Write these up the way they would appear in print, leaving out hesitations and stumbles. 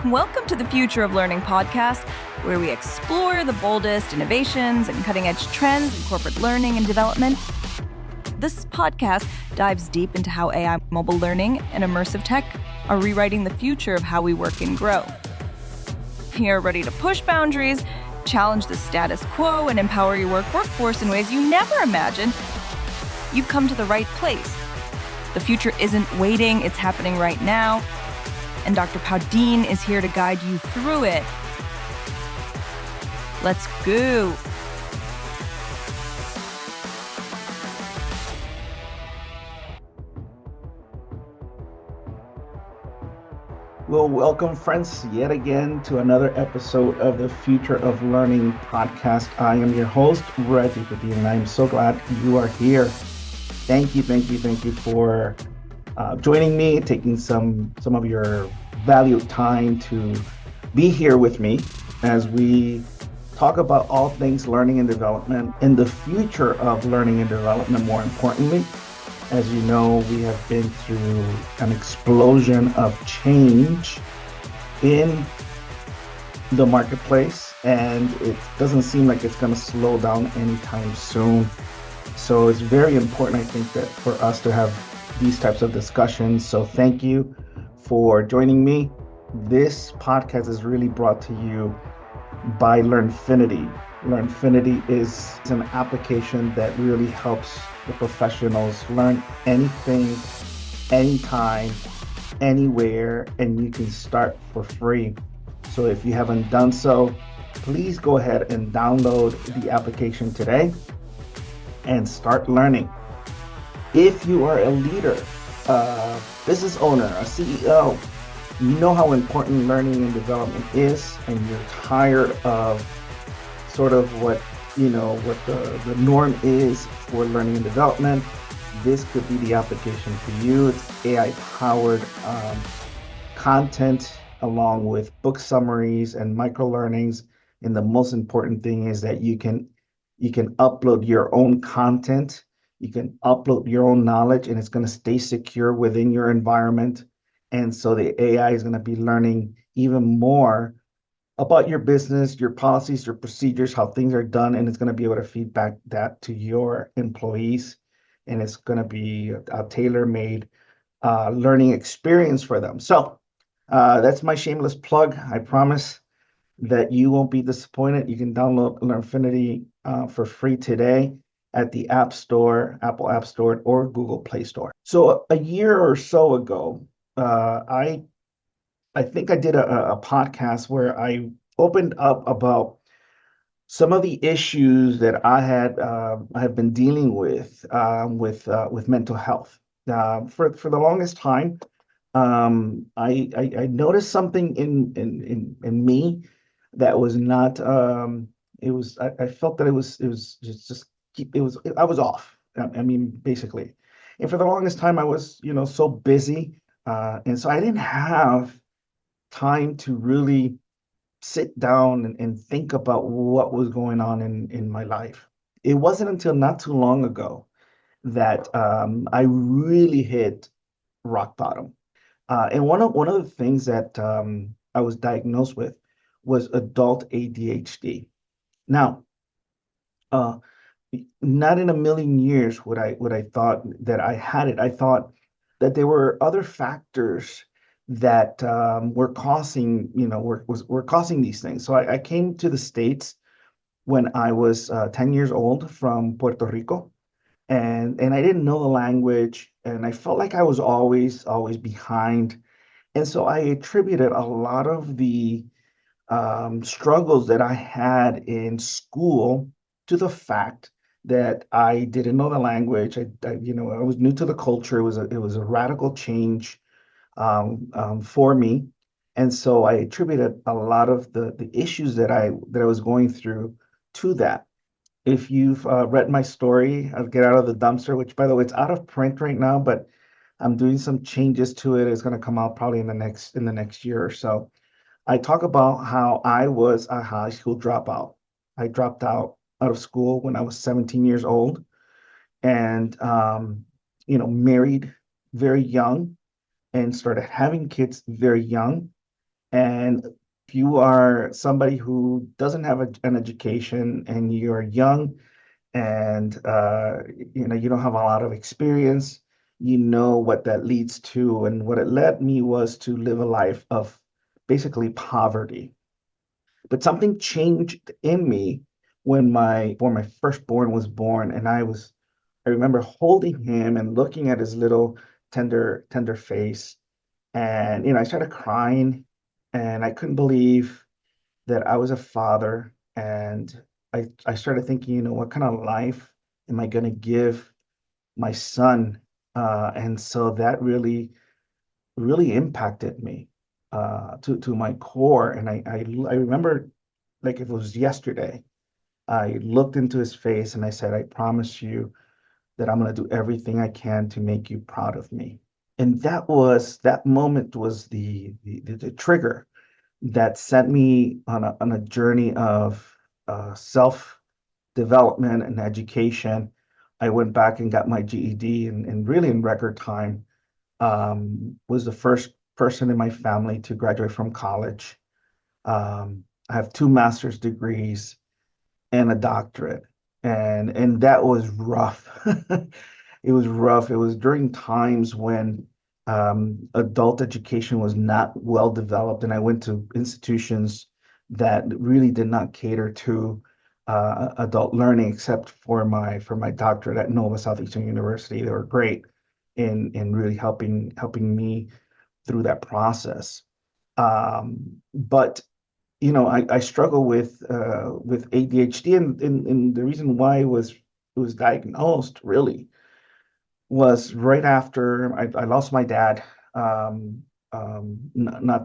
Welcome to the Future of Learning podcast, where we explore the boldest innovations and cutting-edge trends in corporate learning and development. This podcast dives deep into how AI, mobile learning, and immersive tech are rewriting the future of how we work and grow. If you're ready to push boundaries, challenge the status quo, and empower your workforce in ways you never imagined, you've come to the right place. The future isn't waiting, it's happening right now. And Dr. Paudine is here to guide you through it. Let's go. Well, welcome, friends, yet again to another episode of the Future of Learning podcast. I am your host, Reggie Paudine, and I am so glad you are here. Thank you for joining me, taking some of your valued time to be here with me as we talk about all things learning and development and the future of learning and development. More importantly, as you know, we have been through an explosion of change in the marketplace, and it doesn't seem like it's going to slow down anytime soon. So it's very important, I think, that for us to have these types of discussions. So thank you for joining me. This podcast is really brought to you by Learnfinity. Learnfinity is an application that really helps the professionals learn anything, anytime, anywhere, and you can start for free. So if you haven't done so, please go ahead and download the application today and start learning. If you are a leader, a business owner, a CEO, you know how important learning and development is, and you're tired of sort of what the norm is for learning and development, this could be the application for you. It's AI-powered content along with book summaries and micro learnings. And the most important thing is that you can upload your own content. You can upload your own knowledge, and it's going to stay secure within your environment. And so the AI is going to be learning even more about your business, your policies, your procedures, how things are done, and it's going to be able to feedback that to your employees. And it's going to be a tailor-made learning experience for them. So that's my shameless plug. I promise that you won't be disappointed. You can download Learnfinity for free today at the App Store, Apple App Store, or Google Play Store. So a year or so ago, I think I did a podcast where I opened up about some of the issues that I have been dealing with mental health. For the longest time, I noticed something in me that was not. I felt that it was I was off. I mean, basically, and for the longest time, I was so busy. And so I didn't have time to really sit down and think about what was going on in my life. It wasn't until not too long ago that I really hit rock bottom. And one of the things that I was diagnosed with was adult ADHD. Now, not in a million years would I thought that I had it. I thought that there were other factors that were causing, were causing these things. So I came to the States when I was 10 years old from Puerto Rico, and I didn't know the language, and I felt like I was always behind. And so I attributed a lot of the struggles that I had in school to the fact that I didn't know the language. I was new to the culture. It was a radical change for me, and so I attributed a lot of the issues that I was going through to that. If you've read my story, I'll Get Out of the Dumpster, which, by the way, it's out of print right now, but I'm doing some changes to it. It's going to come out probably in the next year or so. I talk about how I was a high school dropout. I dropped out of school when I was 17 years old, and married very young, and started having kids very young. And if you are somebody who doesn't have an education and you're young and you don't have a lot of experience, you know what that leads to. And what it led me was to live a life of basically poverty. But something changed in me when my firstborn was born, and I remember holding him and looking at his little tender face, and I started crying, and I couldn't believe that I was a father, and I started thinking, what kind of life am I going to give my son? And so that really impacted me to my core. And I remember like if it was yesterday, I looked into his face and I said, I promise you that I'm going to do everything I can to make you proud of me. And that moment was the trigger that sent me on a journey of self development and education. I went back and got my GED and really in record time. Was the first person in my family to graduate from college. I have two master's degrees and a doctorate, and that was rough. It was rough. It was during times when adult education was not well developed, and I went to institutions that really did not cater to adult learning, except for my doctorate at Nova Southeastern University. They were great in really helping me through that process. But I struggle with ADHD, and the reason why it was diagnosed really was right after I lost my dad not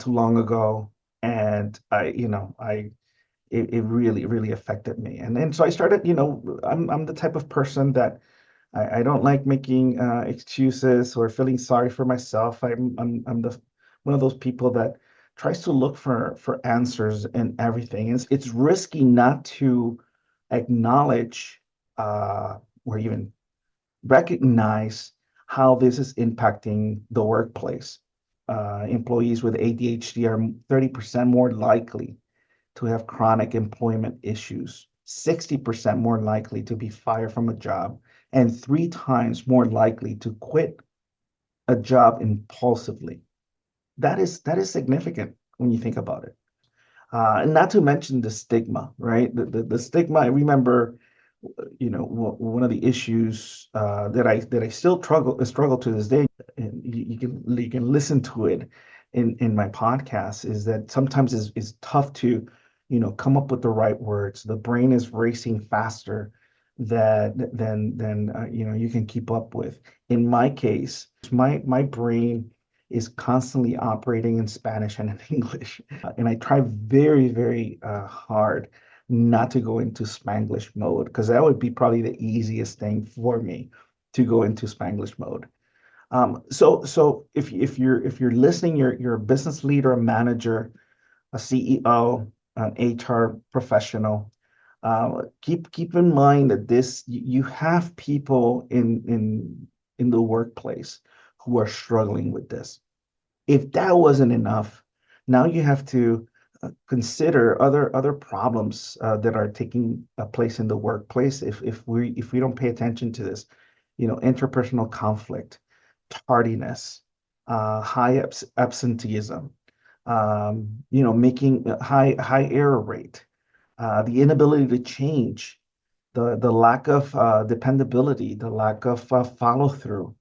too long ago, and it really affected me, and then so I started. I'm the type of person that I don't like making excuses or feeling sorry for myself. I'm the one of those people that tries to look for answers in everything. It's risky not to acknowledge or even recognize how this is impacting the workplace. Employees with ADHD are 30% more likely to have chronic employment issues, 60% more likely to be fired from a job, and three times more likely to quit a job impulsively. That is significant when you think about it. And not to mention the stigma, right? The stigma. I remember, one of the issues that I still struggle to this day, and you can listen to it in my podcast, is that sometimes it's tough to, come up with the right words. The brain is racing faster than you can keep up with. In my case, my brain is constantly operating in Spanish and in English, and I try very very hard not to go into Spanglish mode, because that would be probably the easiest thing for me to go into Spanglish mode. So if you're listening, you're a business leader, a manager, a CEO, an HR professional. Keep in mind that you have people in the workplace who are struggling with this. If that wasn't enough, now you have to consider other problems that are taking place in the workplace. If we don't pay attention to this, interpersonal conflict, tardiness, high absenteeism, making a high error rate, the inability to change, the lack of dependability, the lack of follow through,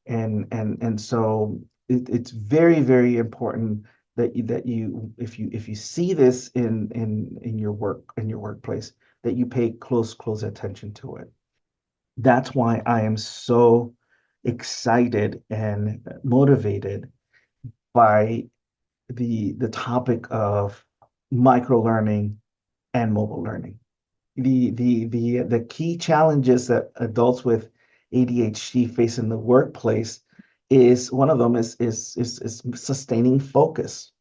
and so it's very very important that you if you see this in your workplace, that you pay close attention to it. That's why I am so excited and motivated by the topic of micro learning and mobile learning. The key challenges that adults with ADHD face in the workplace is one of them is sustaining focus.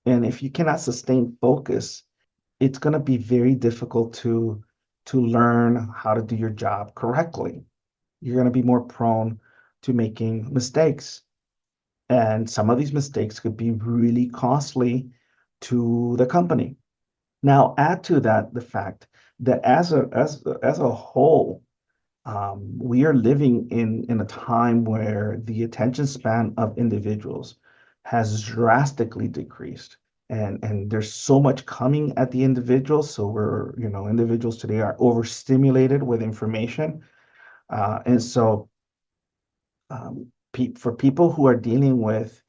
And if you cannot sustain focus, it's going to be very difficult to learn how to do your job correctly. You're going to be more prone to making mistakes. And some of these mistakes could be really costly to the company. Now, add to that the fact that as a whole, we are living in a time where the attention span of individuals has drastically decreased. And there's so much coming at the individual. So individuals today are overstimulated with information. And so for people who are dealing with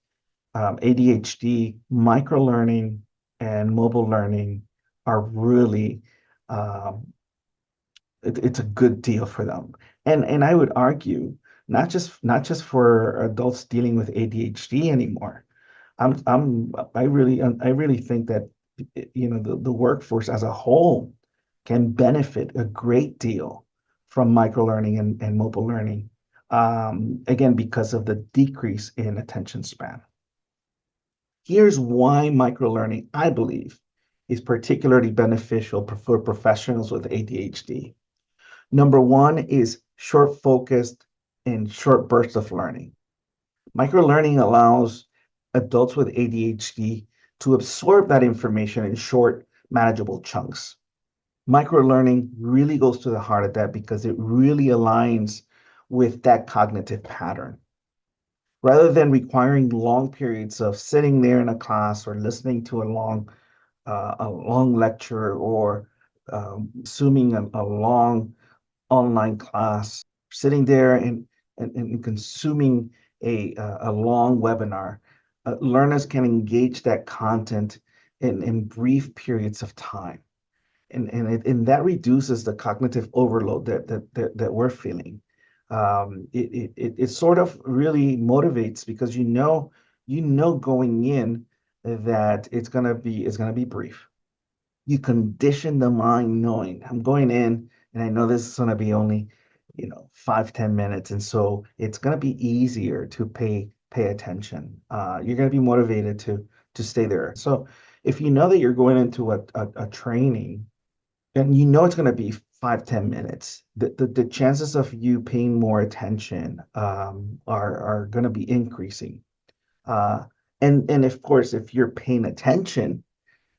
ADHD, micro learning and mobile learning are really it's a good deal for them. And I would argue not just for adults dealing with ADHD anymore. I really think that the workforce as a whole can benefit a great deal from micro learning and mobile learning. Again, because of the decrease in attention span. Here's why micro learning, I believe, is particularly beneficial for professionals with ADHD. Number one is short focused and short bursts of learning. Micro learning allows adults with ADHD to absorb that information in short, manageable chunks. Micro learning really goes to the heart of that because it really aligns with that cognitive pattern. Rather than requiring long periods of sitting there in a class or listening to a long lecture or assuming a long online class, sitting there and consuming a long webinar, learners can engage that content in brief periods of time. And that reduces the cognitive overload that we're feeling. It sort of really motivates because you know going in that it's gonna be brief. You condition the mind knowing I'm going in and I know this is going to be only 5-10 minutes, and so it's going to be easier to pay attention. You're going to be motivated to stay there. So if you know that you're going into a training and you know it's going to be 5-10 minutes, the chances of you paying more attention are going to be increasing. uh, and of course, if you're paying attention,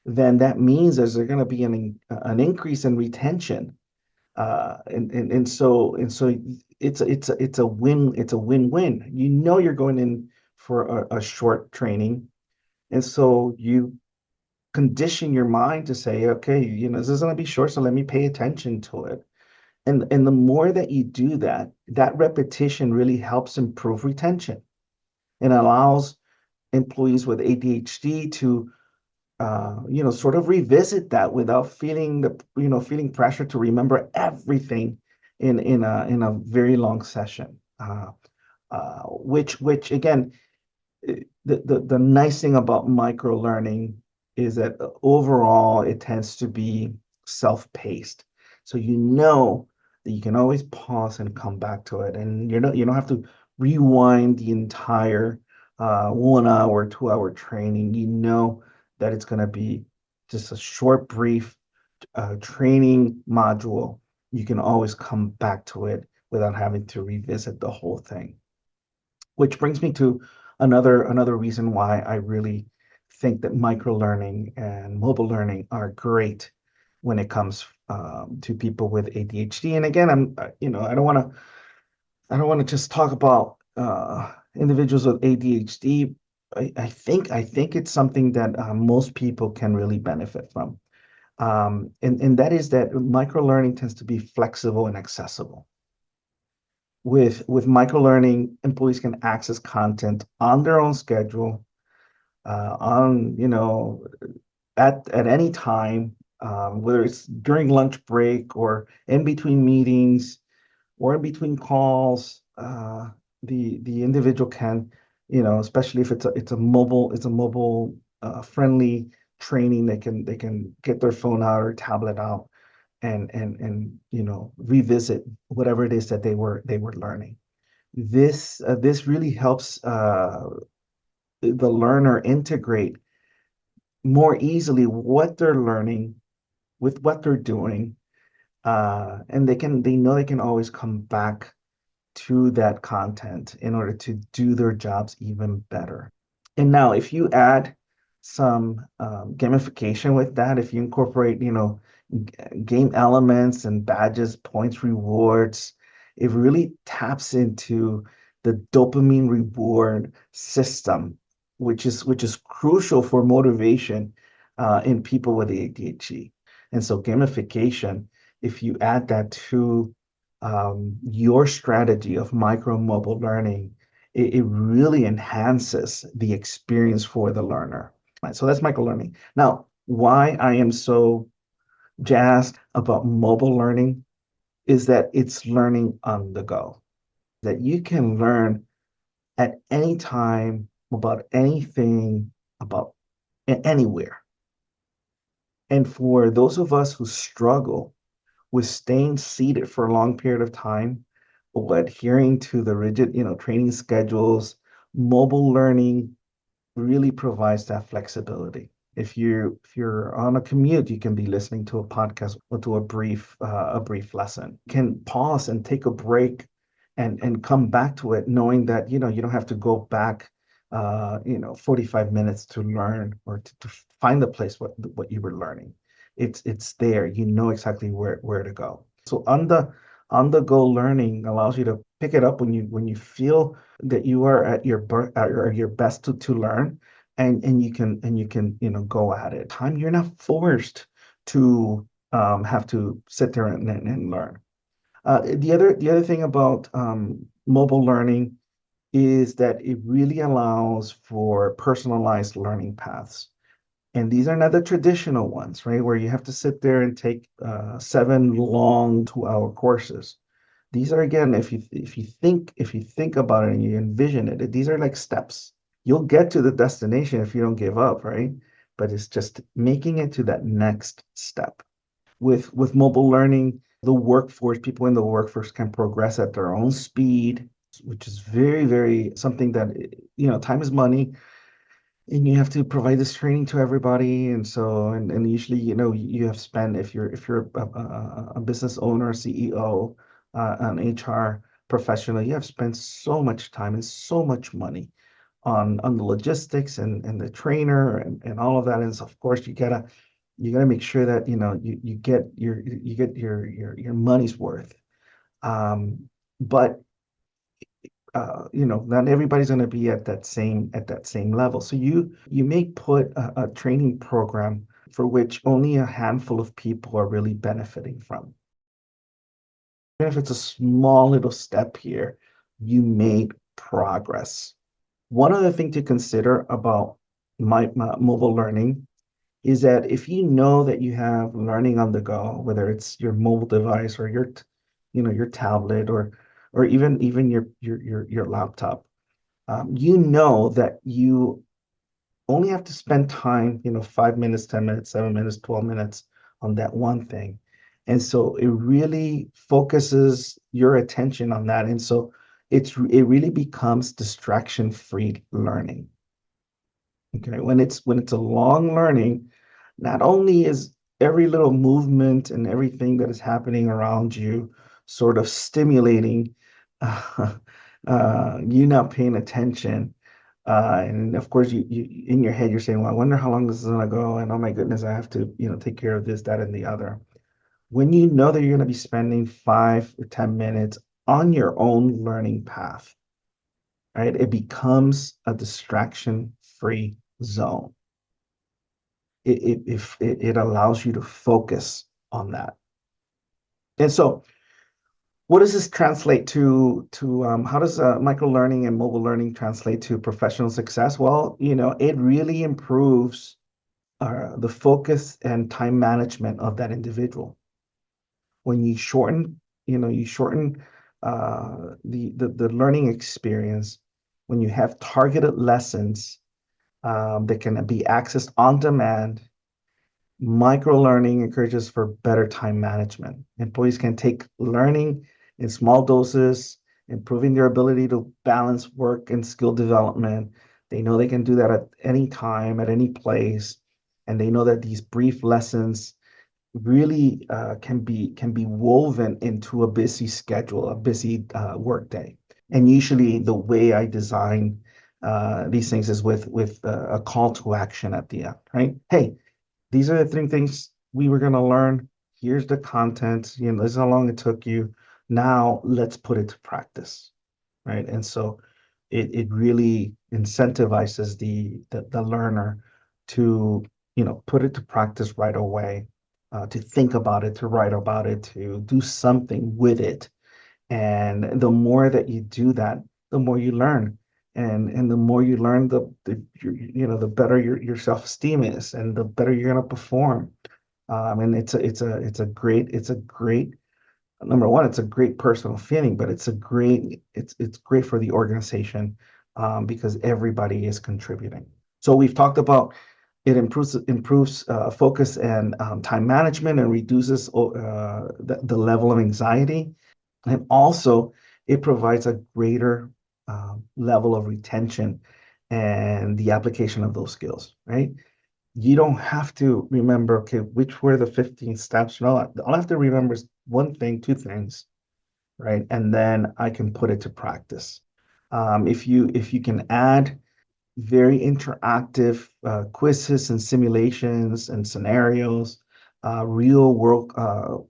then that means there's going to be an increase in retention. And so it's a win-win. You know you're going in for a short training, and so you condition your mind to say, okay, this is going to be short, so let me pay attention to it. And the more that you do that, that repetition really helps improve retention and allows employees with ADHD to sort of revisit that without feeling pressure to remember everything in a very long session. Which again, the nice thing about micro learning is that overall it tends to be self-paced. So you know that you can always pause and come back to it, and you don't have to rewind the entire 1 hour, 2 hour training. You know that it's going to be just a short, brief training module. You can always come back to it without having to revisit the whole thing. Which brings me to another reason why I really think that micro learning and mobile learning are great when it comes to people with ADHD. And again, I don't want to just talk about individuals with ADHD. I think it's something that most people can really benefit from. And that is that micro learning tends to be flexible and accessible. With micro learning, employees can access content on their own schedule, on at any time, whether it's during lunch break or in between meetings or in between calls. The individual can, especially if it's a mobile friendly training, they can get their phone out or tablet out and revisit whatever it is that they were learning. This really helps the learner integrate more easily what they're learning with what they're doing, and they know they can always come back to that content in order to do their jobs even better. And now, if you add some gamification with that, if you incorporate, game elements and badges, points, rewards, it really taps into the dopamine reward system, which is crucial for motivation in people with ADHD. And so gamification, if you add that to your strategy of micro mobile learning, it really enhances the experience for the learner. Right, so that's micro learning. Now, why I am so jazzed about mobile learning is that it's learning on the go, that you can learn at any time about anything, about anywhere. And for those of us who struggle with staying seated for a long period of time or adhering to the rigid, training schedules, mobile learning really provides that flexibility. If you're on a commute, you can be listening to a podcast or to a brief lesson. You can pause and take a break and come back to it, knowing that you don't have to go back 45 minutes to learn or to find the place what you were learning. It's there. You know exactly where to go. So on the go learning allows you to pick it up when you feel that you are at your best to learn, and you can go at it. Time you're not forced to have to sit there and learn. The other thing about mobile learning is that it really allows for personalized learning paths. And these are not the traditional ones, right? Where you have to sit there and take 7 long 2-hour courses. These are, again, if you think about it and you envision it, these are like steps. You'll get to the destination if you don't give up, right? But it's just making it to that next step. With mobile learning, the workforce, people in the workforce can progress at their own speed, which is very, very something that, time is money, and you have to provide this training to everybody. And so, and usually, you have spent, if you're a business owner, CEO, an HR professional, you have spent so much time and so much money on the logistics and the trainer and all of that. And so, of course, you gotta make sure that you get your money's worth. But not everybody's going to be at that same level. So you may put a training program for which only a handful of people are really benefiting from. Even if it's a small little step here, you made progress. One other thing to consider about my mobile learning is that if you know that you have learning on the go, whether it's your mobile device or your tablet or even your laptop, you know that you only have to spend time, 5 minutes, 10 minutes, 7 minutes, 12 minutes on that one thing. And so it really focuses your attention on that. And so it really becomes distraction-free learning. Okay. When it's a long learning, not only is every little movement and everything that is happening around you sort of stimulating, uh, you not paying attention. And of course, you in your head, you're saying, well, I wonder how long this is going to go. And oh my goodness, I have to, take care of this, that, and the other. When you know that you're going to be spending 5 or 10 minutes on your own learning path, right? It becomes a distraction-free zone. It allows you to focus on that. And so, what does this translate to how does micro learning and mobile learning translate to professional success? Well, it really improves the focus and time management of that individual. When you shorten the learning experience, when you have targeted lessons that can be accessed on demand. Micro-learning encourages for better time management. Employees can take learning in small doses, improving their ability to balance work and skill development. They know they can do that at any time, at any place, and they know that these brief lessons really can be woven into a busy schedule, a busy work day. And usually, the way I design these things is with a call to action at the end, right? Hey, these are the three things we were going to learn. Here's the content. This is how long it took you. Now let's put it to practice, right? And so it really incentivizes the learner to, put it to practice right away, to think about it, to write about it, to do something with it. And the more that you do that, the more you learn. And the more you learn, the better your self-esteem is, and the better you're going to perform. And it's a great number one, it's a great personal feeling, but it's great for the organization, because everybody is contributing. So we've talked about it improves focus and time management, and reduces the level of anxiety, and also it provides a greater level of retention and the application of those skills, right? You don't have to remember, okay, which were the 15 steps. No, all I have to remember is one thing, two things, right? And then I can put it to practice. If you can add very interactive quizzes and simulations and scenarios, real world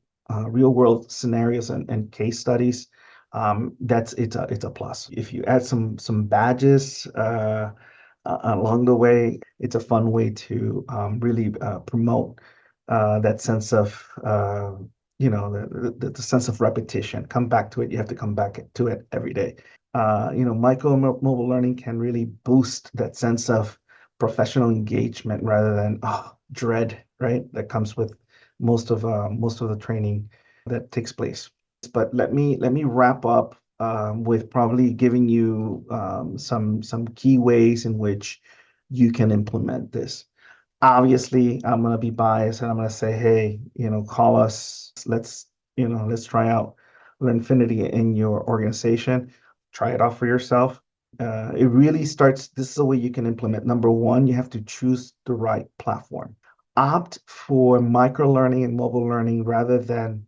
scenarios and case studies. It's a plus. If you add some badges along the way, it's a fun way to really promote that sense of the sense of repetition. Come back to it. You have to come back to it every day. Micro and mobile learning can really boost that sense of professional engagement rather than dread, right? That comes with most of the training that takes place. But let me wrap up with probably giving you some key ways in which you can implement this. Obviously, I'm going to be biased, and I'm going to say, hey, call us. Let's try out Learnfinity in your organization. Try it out for yourself. It really starts. This is the way you can implement. Number one, you have to choose the right platform. Opt for micro learning and mobile learning rather than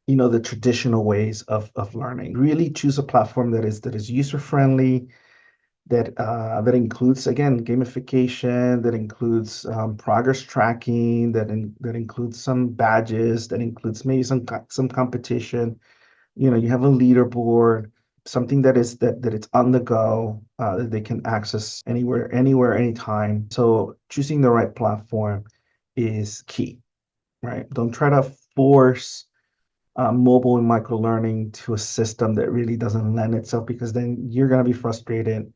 the traditional ways of learning. Really choose a platform that is user friendly, that includes, again, gamification, that includes progress tracking, that includes some badges, that includes maybe some competition. You have a leaderboard, something that it's on the go, that they can access anywhere, anytime. So choosing the right platform is key, right? Don't try to force mobile and micro learning to a system that really doesn't lend itself, because then you're going to be frustrated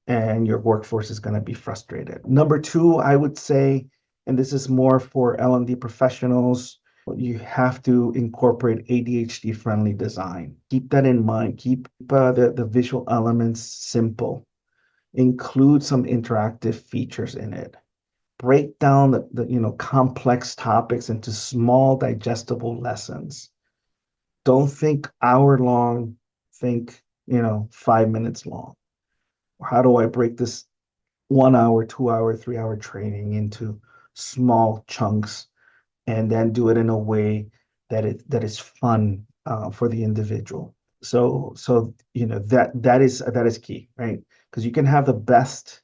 and your workforce is going to be frustrated. Number two, I would say, and this is more for L&D professionals, you have to incorporate ADHD friendly design. Keep that in mind. Keep the visual elements simple. Include some interactive features in it. Break down the complex topics into small digestible lessons. Don't think hour long, think 5 minutes long. How do I break this 1 hour, 2 hour, 3 hour training into small chunks, and then do it in a way that is fun for the individual. That is key, right? Because you can have the best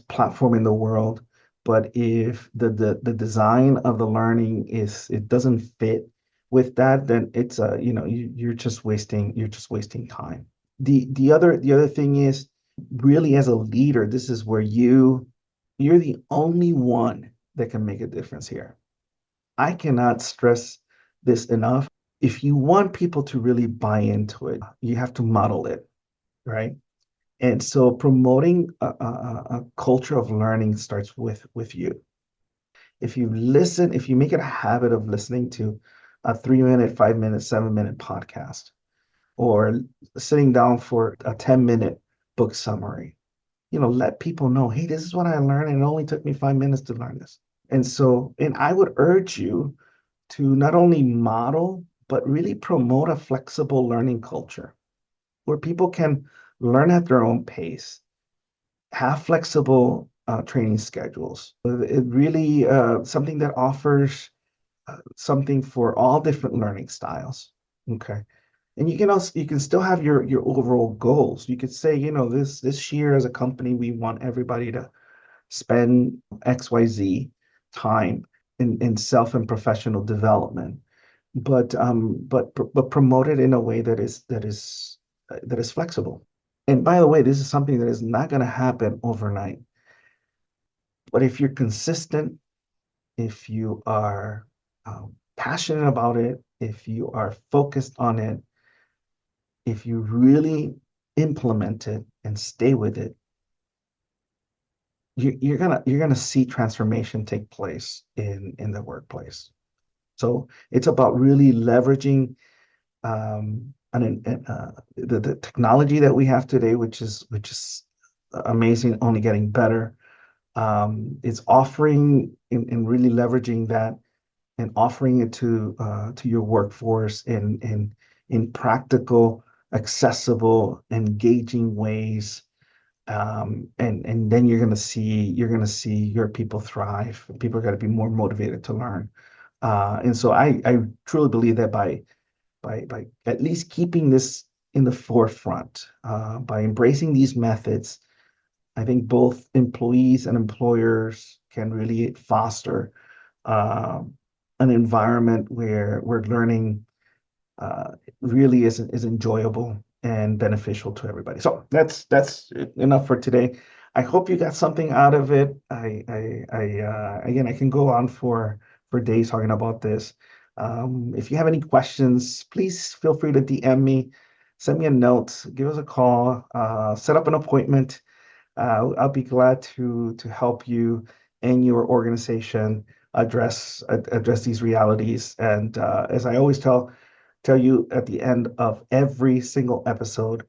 platform in the world, but if the design of the learning it doesn't fit with that, then you're just wasting time. The other thing is, really, as a leader, this is where you're the only one that can make a difference here. I cannot stress this enough. If you want people to really buy into it, you have to model it, right? And so promoting a culture of learning starts with you. If you make it a habit of listening to a 3 minute, 5 minute, 7 minute podcast, or sitting down for a 10-minute book summary, let people know, hey, this is what I learned, and it only took me 5 minutes to learn this. And I would urge you to not only model, but really promote a flexible learning culture where people can learn at their own pace, have flexible training schedules. It really something that offers something for all different learning styles. Okay. And you can still have your overall goals. You could say, this year as a company, we want everybody to spend XYZ time in self and professional development, but promote it in a way that is flexible. And by the way, this is something that is not going to happen overnight. But if you're consistent, if you are passionate about it, if you are focused on it, if you really implement it and stay with it, you're gonna see transformation take place in the workplace. So it's about really leveraging the technology that we have today, which is amazing, only getting better. It's offering and really leveraging that and offering it to your workforce in practical, accessible, engaging ways. And then you're gonna see your people thrive. People are gonna be more motivated to learn. And so I truly believe that by at least keeping this in the forefront, by embracing these methods, I think both employees and employers can really foster uh, an environment where learning uh, really is enjoyable and beneficial to everybody. So that's enough for today. I hope you got something out of it. Again, I can go on for days talking about this. If you have any questions, please feel free to DM me, send me a note, give us a call, set up an appointment. I'll be glad to help you and your organization address these realities. And as I always tell you at the end of every single episode,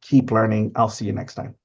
keep learning. I'll see you next time.